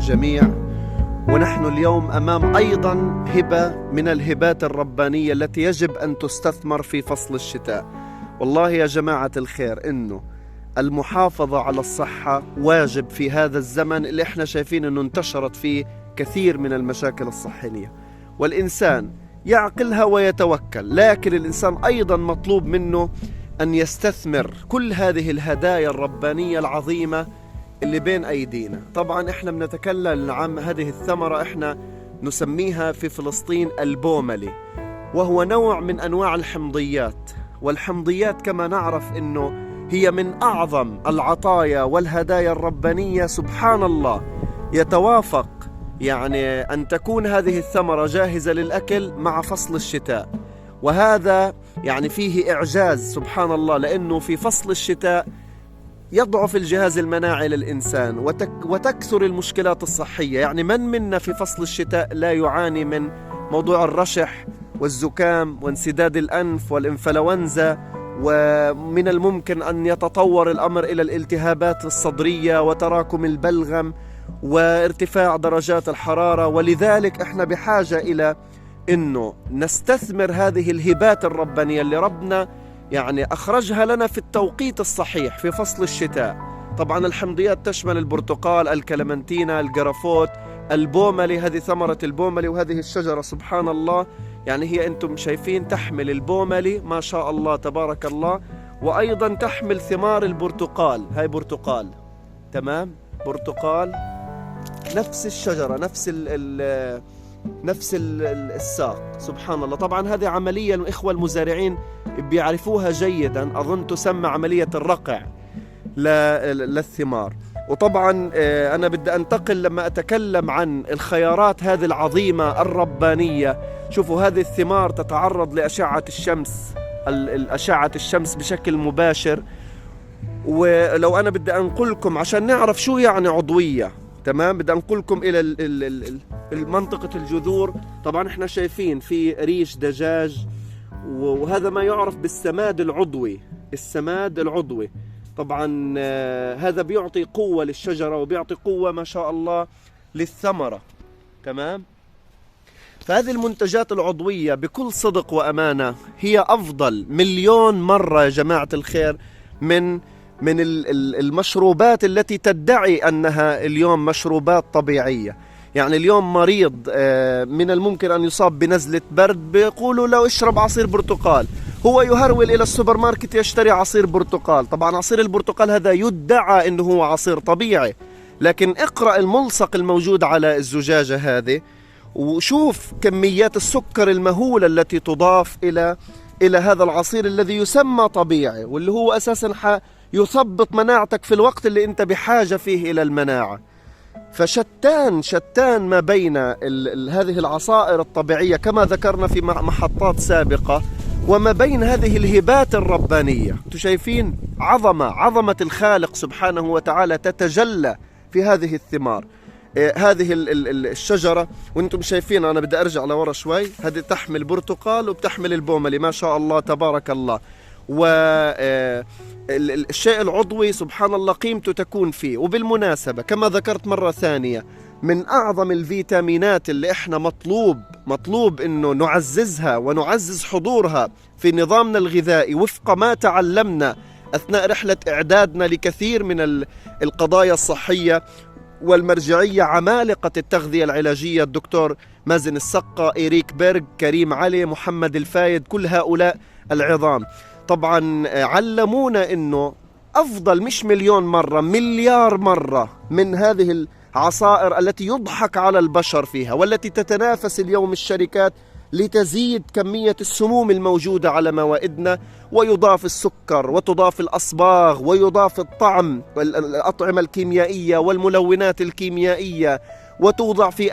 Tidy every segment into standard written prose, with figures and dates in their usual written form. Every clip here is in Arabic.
للجميع. ونحن اليوم أمام أيضا هبة من الهبات الربانية التي يجب أن تستثمر في فصل الشتاء. والله يا جماعة الخير إنه المحافظة على الصحة واجب في هذا الزمن اللي احنا شايفين إنه انتشرت فيه كثير من المشاكل الصحية، والإنسان يعقلها ويتوكل، لكن الإنسان أيضا مطلوب منه أن يستثمر كل هذه الهدايا الربانية العظيمة اللي بين أيدينا. طبعا إحنا بنتكلم عن هذه الثمرة، إحنا نسميها في فلسطين البوملي، وهو نوع من أنواع الحمضيات. والحمضيات كما نعرف إنه هي من أعظم العطايا والهدايا الربانية. سبحان الله، يتوافق يعني أن تكون هذه الثمرة جاهزة للأكل مع فصل الشتاء، وهذا يعني فيه إعجاز سبحان الله، لأنه في فصل الشتاء يضعف الجهاز المناعي للإنسان وتكثر المشكلات الصحية. يعني من منا في فصل الشتاء لا يعاني من موضوع الرشح والزكام وانسداد الأنف والإنفلونزا، ومن الممكن أن يتطور الأمر إلى الالتهابات الصدرية وتراكم البلغم وارتفاع درجات الحرارة. ولذلك احنا بحاجة إلى إنه نستثمر هذه الهبات الربانية اللي ربنا يعني أخرجها لنا في التوقيت الصحيح في فصل الشتاء. طبعا الحمضيات تشمل البرتقال، الكلمنتينا، الجرافوت، البوملي، هذه ثمرة البوملي، وهذه الشجرة سبحان الله يعني هي أنتم شايفين تحمل البوملي ما شاء الله تبارك الله، وأيضا تحمل ثمار البرتقال. هاي برتقال، تمام، برتقال نفس الشجرة، نفس الساق سبحان الله. طبعا هذه عملية الإخوة المزارعين بيعرفوها جيدا، أظن تسمى عملية الرقع للثمار. وطبعا أنا بدي أنتقل لما أتكلم عن الخيارات هذه العظيمة الربانية. شوفوا هذه الثمار تتعرض لأشعة الشمس، الأشعة الشمس بشكل مباشر. ولو أنا بدي أنقلكم عشان نعرف شو يعني عضوية، تمام، بدي أنقلكم إلى منطقة الجذور. طبعا احنا شايفين في ريش دجاج، وهذا ما يعرف بالسماد العضوي. السماد العضوي طبعا هذا بيعطي قوة للشجرة وبيعطي قوة ما شاء الله للثمرة، تمام. فهذه المنتجات العضوية بكل صدق وأمانة هي أفضل مليون مرة يا جماعة الخير من المشروبات التي تدعي أنها اليوم مشروبات طبيعية. يعني اليوم مريض من الممكن أن يصاب بنزلة برد، بيقولوا له اشرب عصير برتقال، هو يهرول إلى السوبر ماركت يشتري عصير برتقال. طبعا عصير البرتقال هذا يدعى أنه هو عصير طبيعي، لكن اقرأ الملصق الموجود على الزجاجة هذه وشوف كميات السكر المهولة التي تضاف إلى هذا العصير الذي يسمى طبيعي، واللي هو أساسا يثبط مناعتك في الوقت اللي أنت بحاجة فيه إلى المناعة. فشتان ما بين هذه العصائر الطبيعية كما ذكرنا في محطات سابقة، وما بين هذه الهبات الربانية. أنتم شايفين عظمة الخالق سبحانه وتعالى تتجلى في هذه الثمار. هذه الشجرة وانتم شايفين، أنا بدي أرجع لورا شوي، هذه تحمل برتقال وبتحمل البوملي ما شاء الله تبارك الله. والشيء العضوي سبحان الله قيمته تكون فيه. وبالمناسبة كما ذكرت مرة ثانية، من أعظم الفيتامينات اللي إحنا مطلوب إنه نعززها ونعزز حضورها في نظامنا الغذائي وفق ما تعلمنا أثناء رحلة إعدادنا لكثير من القضايا الصحية والمرجعية، عمالقة التغذية العلاجية، الدكتور مازن السقا، إيريك بيرغ، كريم علي، محمد الفايد، كل هؤلاء العظام طبعا علمونا إنه أفضل مش مليون مرة، مليار مرة من هذه العصائر التي يضحك على البشر فيها، والتي تتنافس اليوم الشركات لتزيد كمية السموم الموجودة على موائدنا، ويضاف السكر وتضاف الأصباغ ويضاف الطعم والأطعمة الكيميائية والملونات الكيميائية، وتوضع في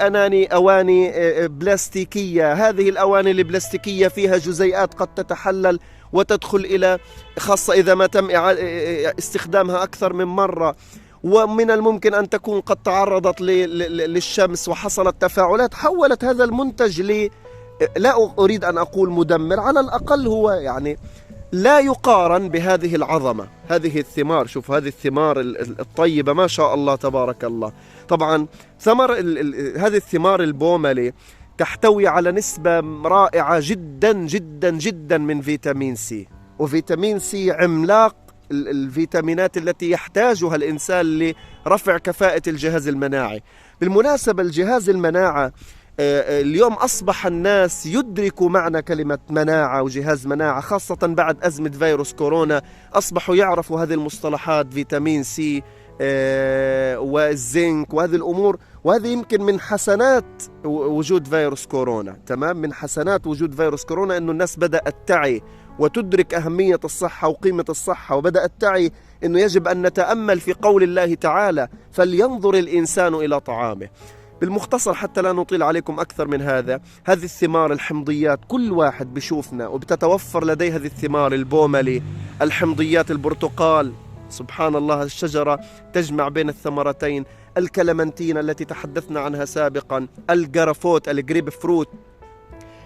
أواني بلاستيكية. هذه الأواني البلاستيكية فيها جزيئات قد تتحلل وتدخل إلى، خاصة إذا ما تم استخدامها أكثر من مرة، ومن الممكن أن تكون قد تعرضت للشمس وحصلت تفاعلات حولت هذا المنتج لا أريد أن أقول مدمر، على الأقل هو يعني لا يقارن بهذه العظمة. هذه الثمار، شوف هذه الثمار الطيبة ما شاء الله تبارك الله. طبعا هذه الثمار البوملة تحتوي على نسبة رائعة جدا جدا جدا من فيتامين سي، وفيتامين سي عملاق الفيتامينات التي يحتاجها الإنسان لرفع كفاءة الجهاز المناعي. بالمناسبة الجهاز المناعة اليوم أصبح الناس يدركوا معنى كلمة مناعة وجهاز مناعة، خاصة بعد أزمة فيروس كورونا أصبحوا يعرفوا هذه المصطلحات، فيتامين سي والزنك وهذه الأمور. وهذه يمكن من حسنات وجود فيروس كورونا، تمام، من حسنات وجود فيروس كورونا أنه الناس بدأت تعي وتدرك أهمية الصحة وقيمة الصحة، وبدأت تعي أنه يجب أن نتأمل في قول الله تعالى فلينظر الإنسان إلى طعامه. بالمختصر حتى لا نطيل عليكم أكثر من هذا، هذه الثمار الحمضيات كل واحد بشوفنا وبتتوفر لديه هذه الثمار البوملي، الحمضيات، البرتقال، سبحان الله الشجرة تجمع بين الثمرتين، الكلمنتين التي تحدثنا عنها سابقا، الجرافوت، الجريب فروت.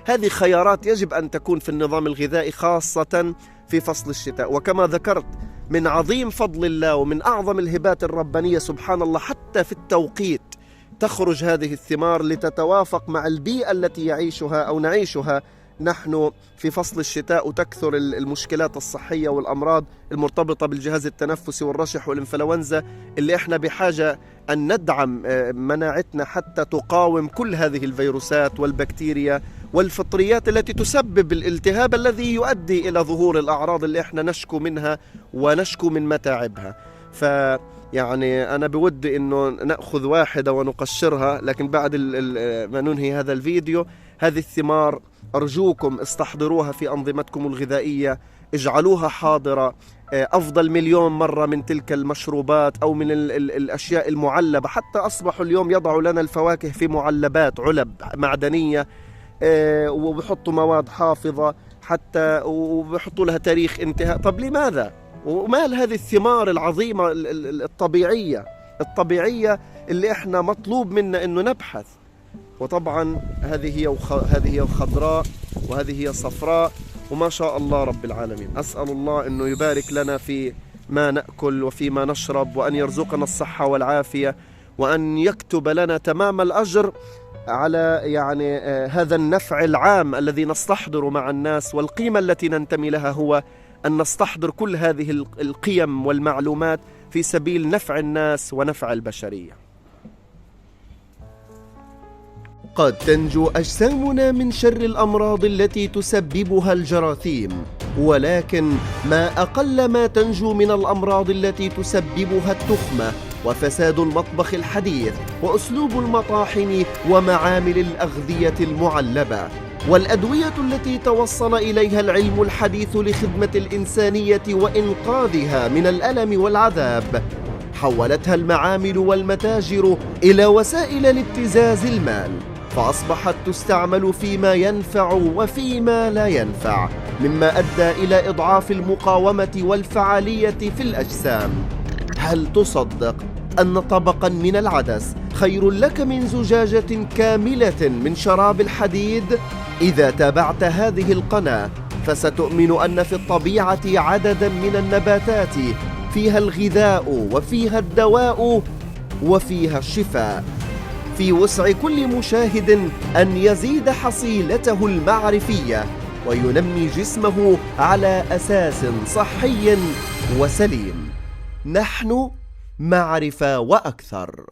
هذه خيارات يجب أن تكون في النظام الغذائي خاصة في فصل الشتاء. وكما ذكرت من عظيم فضل الله ومن أعظم الهبات الربانية سبحان الله حتى في التوقيت تخرج هذه الثمار لتتوافق مع البيئة التي يعيشها أو نعيشها نحن في فصل الشتاء، وتكثر المشكلات الصحية والأمراض المرتبطة بالجهاز التنفسي والرشح والإنفلونزا، اللي إحنا بحاجة أن ندعم مناعتنا حتى تقاوم كل هذه الفيروسات والبكتيريا والفطريات التي تسبب الالتهاب الذي يؤدي إلى ظهور الأعراض اللي إحنا نشكو منها ونشكو من متاعبها. يعني أنا بودي إنه نأخذ واحدة ونقشرها، لكن بعد ما ننهي هذا الفيديو هذه الثمار أرجوكم استحضروها في أنظمتكم الغذائية، اجعلوها حاضرة أفضل مليون مرة من تلك المشروبات أو من الأشياء المعلبة. حتى أصبحوا اليوم يضعوا لنا الفواكه في معلبات، علب معدنية، وبحطوا مواد حافظة حتى وبحطوا لها تاريخ انتهاء. طب لماذا؟ ومال هذه الثمار العظيمة الطبيعية اللي احنا مطلوب منا انه نبحث. وطبعا هذه هي خضراء وهذه هي صفراء، وما شاء الله رب العالمين. أسأل الله انه يبارك لنا في ما نأكل وفيما نشرب، وأن يرزقنا الصحة والعافية، وأن يكتب لنا تمام الأجر على هذا النفع العام الذي نستحضر مع الناس. والقيمة التي ننتمي لها هو أن نستحضر كل هذه القيم والمعلومات في سبيل نفع الناس ونفع البشرية. قد تنجو أجسامنا من شر الأمراض التي تسببها الجراثيم، ولكن ما أقل ما تنجو من الأمراض التي تسببها التخمة وفساد المطبخ الحديث وأسلوب المطاحن ومعامل الأغذية المعلبة والأدوية التي توصل إليها العلم الحديث لخدمة الإنسانية وإنقاذها من الألم والعذاب. حولتها المعامل والمتاجر إلى وسائل لابتزاز المال، فأصبحت تستعمل فيما ينفع وفيما لا ينفع، مما أدى إلى إضعاف المقاومة والفعالية في الأجسام. هل تصدق أن طبقا من العدس خير لك من زجاجة كاملة من شراب الحديد؟ إذا تابعت هذه القناة فستؤمن أن في الطبيعة عددا من النباتات فيها الغذاء وفيها الدواء وفيها الشفاء. في وسع كل مشاهد أن يزيد حصيلته المعرفية وينمي جسمه على أساس صحي وسليم. نحن معرفة وأكثر.